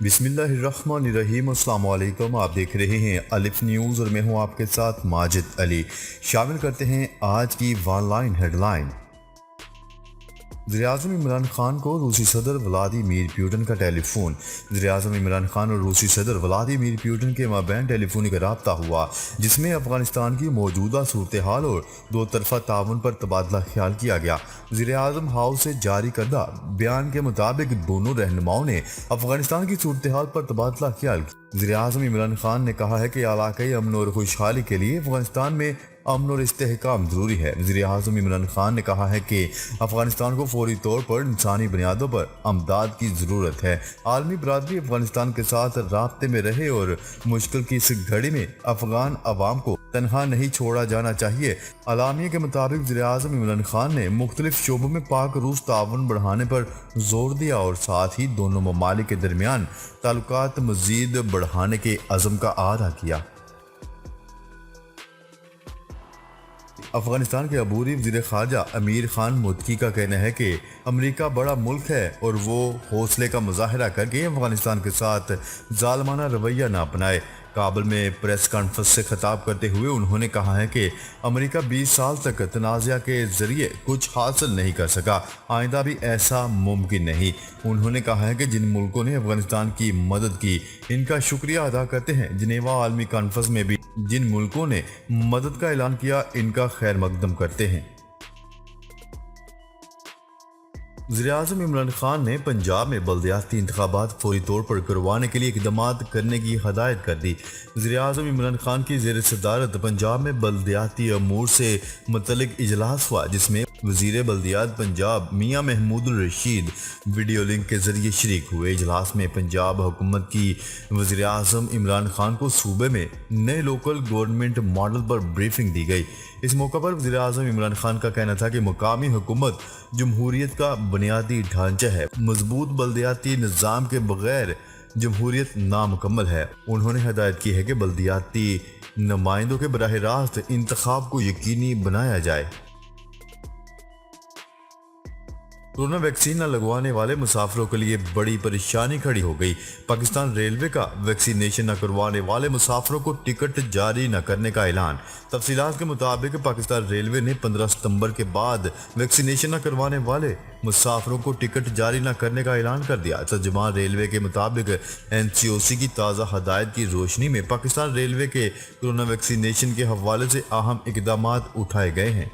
بسم اللہ الرحمن الرحیم۔ السلام علیکم، آپ دیکھ رہے ہیں الف نیوز اور میں ہوں آپ کے ساتھ ماجد علی۔ شامل کرتے ہیں آج کی ون لائن ہیڈ لائن۔ وزیراعظم عمران خان کو روسی صدر ولادیمیر پوٹن کا ٹیلی فون۔ وزیراعظم عمران خان اور روسی صدر ولادیمیر پوٹن کے مابین ٹیلی فونک رابطہ ہوا، جس میں افغانستان کی موجودہ صورتحال اور دو طرفہ تعاون پر تبادلہ خیال کیا گیا۔ وزیراعظم ہاؤس سے جاری کردہ بیان کے مطابق دونوں رہنماؤں نے افغانستان کی صورتحال پر تبادلہ خیال کیا۔ وزیراعظم عمران خان نے کہا ہے کہ علاقائی امن اور خوشحالی کے لیے افغانستان میں امن اور استحکام ضروری ہے۔ وزیراعظم عمران خان نے کہا ہے کہ افغانستان کو فوری طور پر انسانی بنیادوں پر امداد کی ضرورت ہے۔ عالمی برادری افغانستان کے ساتھ رابطے میں رہے اور مشکل کی اس گھڑی میں افغان عوام کو تنہا نہیں چھوڑا جانا چاہیے۔ اعلامیہ کے مطابق وزیراعظم عمران خان نے مختلف شعبوں میں پاک روس تعاون بڑھانے پر زور دیا اور ساتھ ہی دونوں ممالک کے درمیان تعلقات مزید بڑھانے کے عزم کا اعادہ کیا۔ افغانستان کے عبوری وزیر خارجہ امیر خان متقی کا کہنا ہے کہ امریکہ بڑا ملک ہے اور وہ حوصلے کا مظاہرہ کر کے افغانستان کے ساتھ ظالمانہ رویہ نہ اپنائے۔ کابل میں پریس کانفرنس سے خطاب کرتے ہوئے انہوں نے کہا ہے کہ امریکہ 20 سال تک تنازع کے ذریعے کچھ حاصل نہیں کر سکا، آئندہ بھی ایسا ممکن نہیں۔ انہوں نے کہا ہے کہ جن ملکوں نے افغانستان کی مدد کی ان کا شکریہ ادا کرتے ہیں۔ جنیوا عالمی کانفرنس میں بھی جن ملکوں نے مدد کا اعلان کیا ان کا خیر مقدم کرتے ہیں۔ وزیراعظم عمران خان نے پنجاب میں بلدیاتی انتخابات فوری طور پر کروانے کے لیے اقدامات کرنے کی ہدایت کر دی۔ وزیراعظم عمران خان کی زیر صدارت پنجاب میں بلدیاتی امور سے متعلق اجلاس ہوا، جس میں وزیر بلدیات پنجاب میاں محمود الرشید ویڈیو لنک کے ذریعے شریک ہوئے۔ اجلاس میں پنجاب حکومت کی وزیراعظم عمران خان کو صوبے میں نئے لوکل گورنمنٹ ماڈل پر بریفنگ دی گئی۔ اس موقع پر وزیراعظم عمران خان کا کہنا تھا کہ مقامی حکومت جمہوریت کا بنیادی ڈھانچہ ہے، مضبوط بلدیاتی نظام کے بغیر جمہوریت نامکمل ہے۔ انہوں نے ہدایت کی ہے کہ بلدیاتی نمائندوں کے براہ راست انتخاب کو یقینی بنایا جائے۔ کورونا ویکسین نہ لگوانے والے مسافروں کے لیے بڑی پریشانی کھڑی ہو گئی۔ پاکستان ریلوے کا ویکسینیشن نہ کروانے والے مسافروں کو ٹکٹ جاری نہ کرنے کا اعلان۔ تفصیلات کے مطابق پاکستان ریلوے نے 15 ستمبر کے بعد ویکسینیشن نہ کروانے والے مسافروں کو ٹکٹ جاری نہ کرنے کا اعلان کر دیا۔ ترجمان ریلوے کے مطابق NCOC کی تازہ ہدایت کی روشنی میں پاکستان ریلوے کے کورونا ویکسینیشن کے حوالے سے اہم اقدامات اٹھائے گئے ہیں۔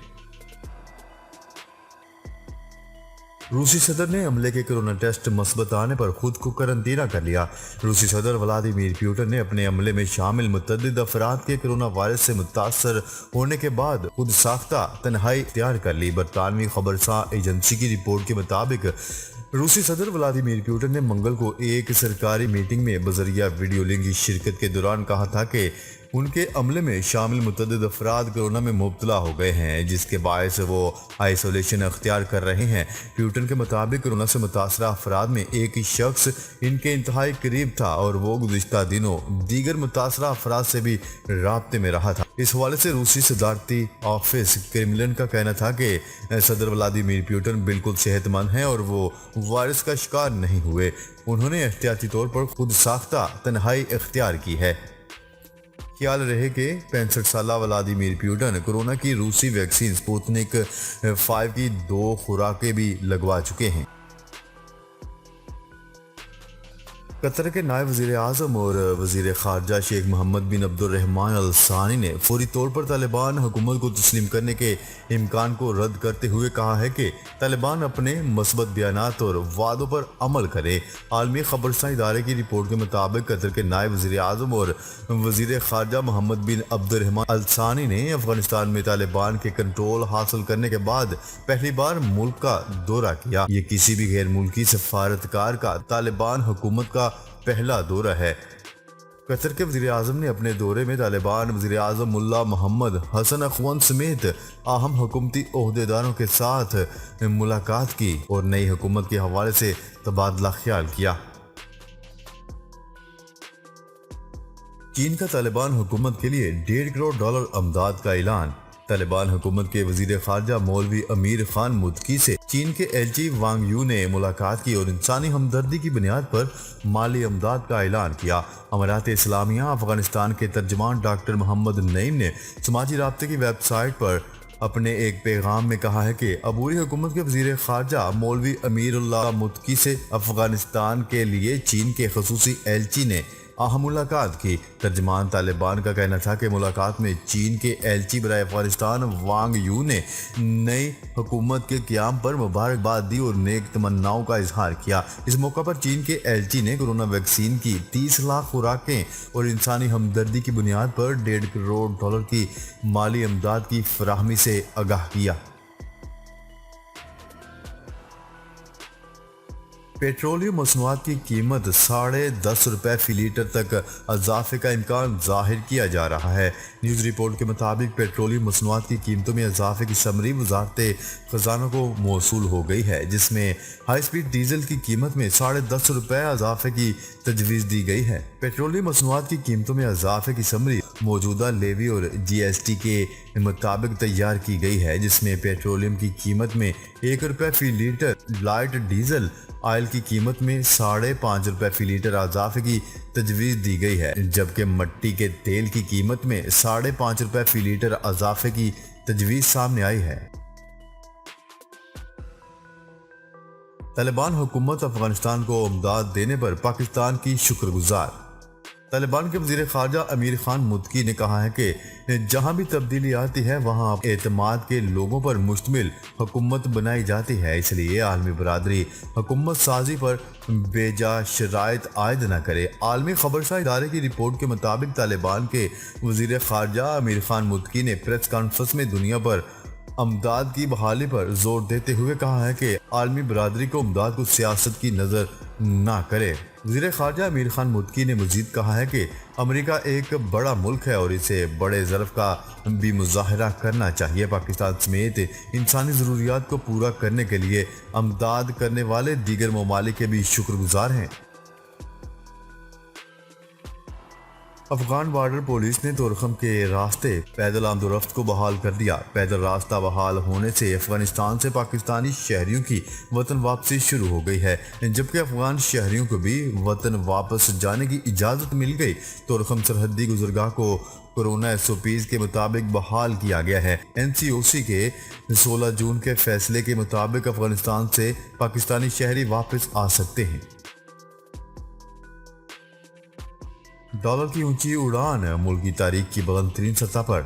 روسی صدر نے عملے کے کورونا ٹیسٹ مثبت آنے پر خود کو قرنطینہ کر لیا۔ روسی صدر ولادیمیر پوٹن نے اپنے عملے میں شامل متعدد افراد کے کورونا وائرس سے متاثر ہونے کے بعد خود ساختہ تنہائی اختیار کر لی۔ برطانوی خبرساں ایجنسی کی رپورٹ کے مطابق روسی صدر ولادیمیر پوٹن نے منگل کو ایک سرکاری میٹنگ میں بذریعہ ویڈیو لنک کی شرکت کے دوران کہا تھا کہ ان کے عملے میں شامل متعدد افراد کورونا میں مبتلا ہو گئے ہیں، جس کے باعث وہ آئسولیشن اختیار کر رہے ہیں۔ پوٹن کے مطابق کورونا سے متاثرہ افراد میں ایک شخص ان کے انتہائی قریب تھا اور وہ گزشتہ دنوں دیگر متاثرہ افراد سے بھی رابطے میں رہا تھا۔ اس حوالے سے روسی صدارتی آفس کریملن کا کہنا تھا کہ صدر ولادیمیر پوٹن بالکل صحت مند ہیں اور وہ وائرس کا شکار نہیں ہوئے۔ انہوں نے احتیاطی طور پر خود ساختہ تنہائی اختیار کی ہے۔ خیال رہے کہ 65 سالہ ولادیمیر پوٹن کورونا کی روسی ویکسین سپوتنک 5 کی 2 خوراکیں بھی لگوا چکے ہیں۔ قطر کے نائب وزیر اعظم اور وزیر خارجہ شیخ محمد بن عبد الرحمن الثانی نے فوری طور پر طالبان حکومت کو تسلیم کرنے کے امکان کو رد کرتے ہوئے کہا ہے کہ طالبان اپنے مثبت بیانات اور وعدوں پر عمل کرے۔ عالمی خبرساں ادارے کی رپورٹ کے مطابق قطر کے نائب وزیر اعظم اور وزیر خارجہ محمد بن عبد الرحمن الثانی نے افغانستان میں طالبان کے کنٹرول حاصل کرنے کے بعد پہلی بار ملک کا دورہ کیا۔ یہ کسی بھی غیر ملکی سفارتکار کا طالبان حکومت کا پہلا دورہ ہے۔ قطر کے وزیر اعظم نے اپنے دورے میں طالبان وزیر اعظم ملا محمد حسن اخون سمیت اہم حکومتی عہدیداروں کے ساتھ ملاقات کی اور نئی حکومت کے حوالے سے تبادلہ خیال کیا۔ چین کا طالبان حکومت کے لیے $1.5 کروڑ امداد کا اعلان۔ طالبان حکومت کے وزیر خارجہ مولوی امیر خان متقی سے چین کے ایلچی وانگ یو نے ملاقات کی اور انسانی ہمدردی کی بنیاد پر مالی امداد کا اعلان کیا۔ امارات اسلامیہ افغانستان کے ترجمان ڈاکٹر محمد نعیم نے سماجی رابطے کی ویب سائٹ پر اپنے ایک پیغام میں کہا ہے کہ عبوری حکومت کے وزیر خارجہ مولوی امیر اللہ متقی سے افغانستان کے لیے چین کے خصوصی ایلچی نے اہم ملاقات کی۔ ترجمان طالبان کا کہنا تھا کہ ملاقات میں چین کے ایلچی برائے افغانستان وانگ یو نے نئی حکومت کے قیام پر مبارکباد دی اور نیک تمناؤں کا اظہار کیا۔ اس موقع پر چین کے ایلچی نے کورونا ویکسین کی 30 لاکھ خوراکیں اور انسانی ہمدردی کی بنیاد پر $1.5 کروڑ کی مالی امداد کی فراہمی سے آگاہ کیا۔ پیٹرولیم مصنوعات کی قیمت $10.5 فی لیٹر تک اضافے کا امکان ظاہر کیا جا رہا ہے۔ نیوز رپورٹ کے مطابق پیٹرولیم مصنوعات کی قیمتوں میں اضافے کی سمری وزارت خزانہ کو موصول ہو گئی ہے، جس میں ہائی سپیڈ ڈیزل کی قیمت میں $10.5 اضافے کی تجویز دی گئی ہے۔ پیٹرولیم مصنوعات کی قیمتوں میں اضافے کی سمری موجودہ لیوی اور GST کے مطابق تیار کی گئی ہے، جس میں پیٹرولیم کی قیمت میں $1 فی لیٹر، لائٹ ڈیزل آئل کی قیمت میں $5.5 فی لیٹر اضافے کی تجویز دی گئی ہے، جبکہ مٹی کے تیل کی قیمت میں $5.5 فی لیٹر اضافے کی تجویز سامنے آئی ہے۔ طالبان حکومت افغانستان کو امداد دینے پر پاکستان کی شکر گزار۔ طالبان کے وزیر خارجہ امیر خان متقی نے کہا ہے کہ جہاں بھی تبدیلی آتی ہے وہاں اعتماد کے لوگوں پر مشتمل حکومت بنائی جاتی ہے، اس لیے عالمی برادری حکومت سازی پر بے جا شرائط عائد نہ کرے۔ عالمی خبرساں ادارے کی رپورٹ کے مطابق طالبان کے وزیر خارجہ امیر خان متقی نے پریس کانفرنس میں دنیا پر امداد کی بحالی پر زور دیتے ہوئے کہا ہے کہ عالمی برادری کو امداد کو سیاست کی نظر نہ کرے۔ وزیر خارجہ امیر خان متقی نے مزید کہا ہے کہ امریکہ ایک بڑا ملک ہے اور اسے بڑے ظرف کا بھی مظاہرہ کرنا چاہیے۔ پاکستان سمیت انسانی ضروریات کو پورا کرنے کے لیے امداد کرنے والے دیگر ممالک کے بھی شکر گزار ہیں۔ افغان بارڈر پولیس نے تورخم کے راستے پیدل آمد و رفت کو بحال کر دیا۔ پیدل راستہ بحال ہونے سے افغانستان سے پاکستانی شہریوں کی وطن واپسی شروع ہو گئی ہے، جبکہ افغان شہریوں کو بھی وطن واپس جانے کی اجازت مل گئی۔ تورخم سرحدی گزرگاہ کو کورونا SOPs کے مطابق بحال کیا گیا ہے۔ NCOC کے 16 جون کے فیصلے کے مطابق افغانستان سے پاکستانی شہری واپس آ سکتے ہیں۔ ڈالر کی اونچی اڑان ملکی تاریخ کی بلند ترین سطح پر۔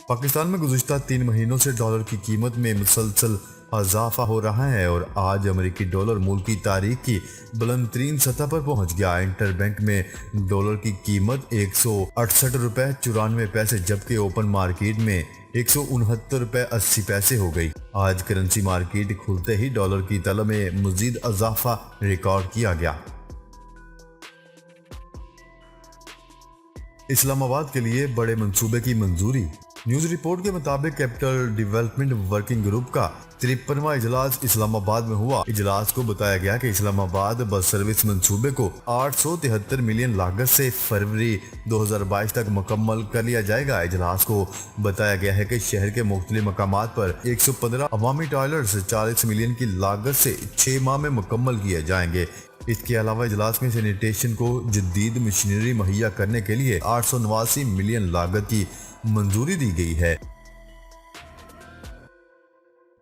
پاکستان میں گزشتہ 3 مہینوں سے ڈالر کی قیمت میں مسلسل اضافہ ہو رہا ہے اور آج امریکی ڈالر ملکی تاریخ کی بلند ترین سطح پر پہنچ گیا۔ انٹر بینک میں ڈالر کی قیمت $168.94 جبکہ اوپن مارکیٹ میں $169.80 ہو گئی۔ آج کرنسی مارکیٹ کھلتے ہی ڈالر کی طلب میں مزید اضافہ ریکارڈ کیا گیا۔ اسلام آباد کے لیے بڑے منصوبے کی منظوری۔ نیوز رپورٹ کے مطابق کیپٹل ڈیولپمنٹ ورکنگ گروپ کا 53واں اجلاس اسلام آباد میں ہوا۔ اجلاس کو بتایا گیا کہ اسلام آباد بس سروس منصوبے کو 873 ملین لاگت سے فروری 2022 تک مکمل کر لیا جائے گا۔ اجلاس کو بتایا گیا ہے کہ شہر کے مختلف مقامات پر 115 عوامی ٹوائلٹس 40 ملین کی لاگت سے 6 ماہ میں مکمل کیے جائیں گے۔ اس کے علاوہ اجلاس میں سینیٹیشن کو جدید مشینری مہیا کرنے کے لیے 889 ملین لاگت کی منظوری دی گئی ہے۔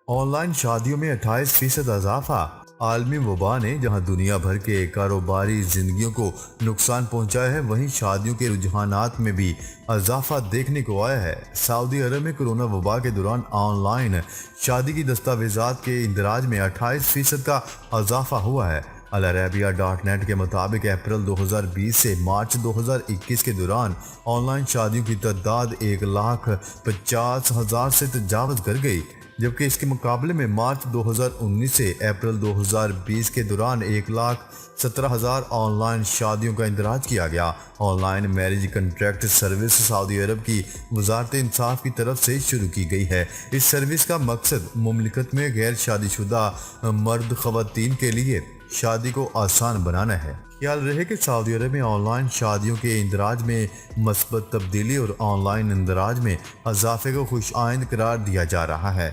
آن لائن شادیوں میں 28% اضافہ۔ عالمی وبا نے جہاں دنیا بھر کے کاروباری زندگیوں کو نقصان پہنچایا ہے، وہیں شادیوں کے رجحانات میں بھی اضافہ دیکھنے کو آیا ہے۔ سعودی عرب میں کورونا وبا کے دوران آن لائن شادی کی دستاویزات کے اندراج میں 28% کا اضافہ ہوا ہے۔ العربیہ.net کے مطابق اپریل 2020 سے مارچ 2021 کے دوران آن لائن شادیوں کی تعداد 1,50,000 سے تجاوز کر گئی، جبکہ اس کے مقابلے میں مارچ 2019 سے اپریل 2020 کے دوران 1,17,000 آن لائن شادیوں کا اندراج کیا گیا۔ Online marriage contract service سعودی عرب کی وزارت انصاف کی طرف سے شروع کی گئی ہے۔ اس سروس کا مقصد مملکت میں غیر شادی شدہ مرد خواتین کے لیے شادی کو آسان بنانا ہے۔ خیال رہے کہ سعودی عرب میں آن لائن شادیوں کے اندراج میں مثبت تبدیلی اور آن لائن اندراج میں اضافے کو خوش آئند قرار دیا جا رہا ہے۔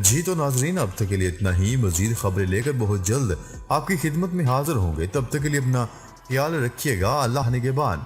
جی تو ناظرین، اب تک کے لیے اتنا ہی۔ مزید خبریں لے کر بہت جلد آپ کی خدمت میں حاضر ہوں گے۔ تب تک کے لیے اپنا خیال رکھیے گا۔ اللہ نگہبان۔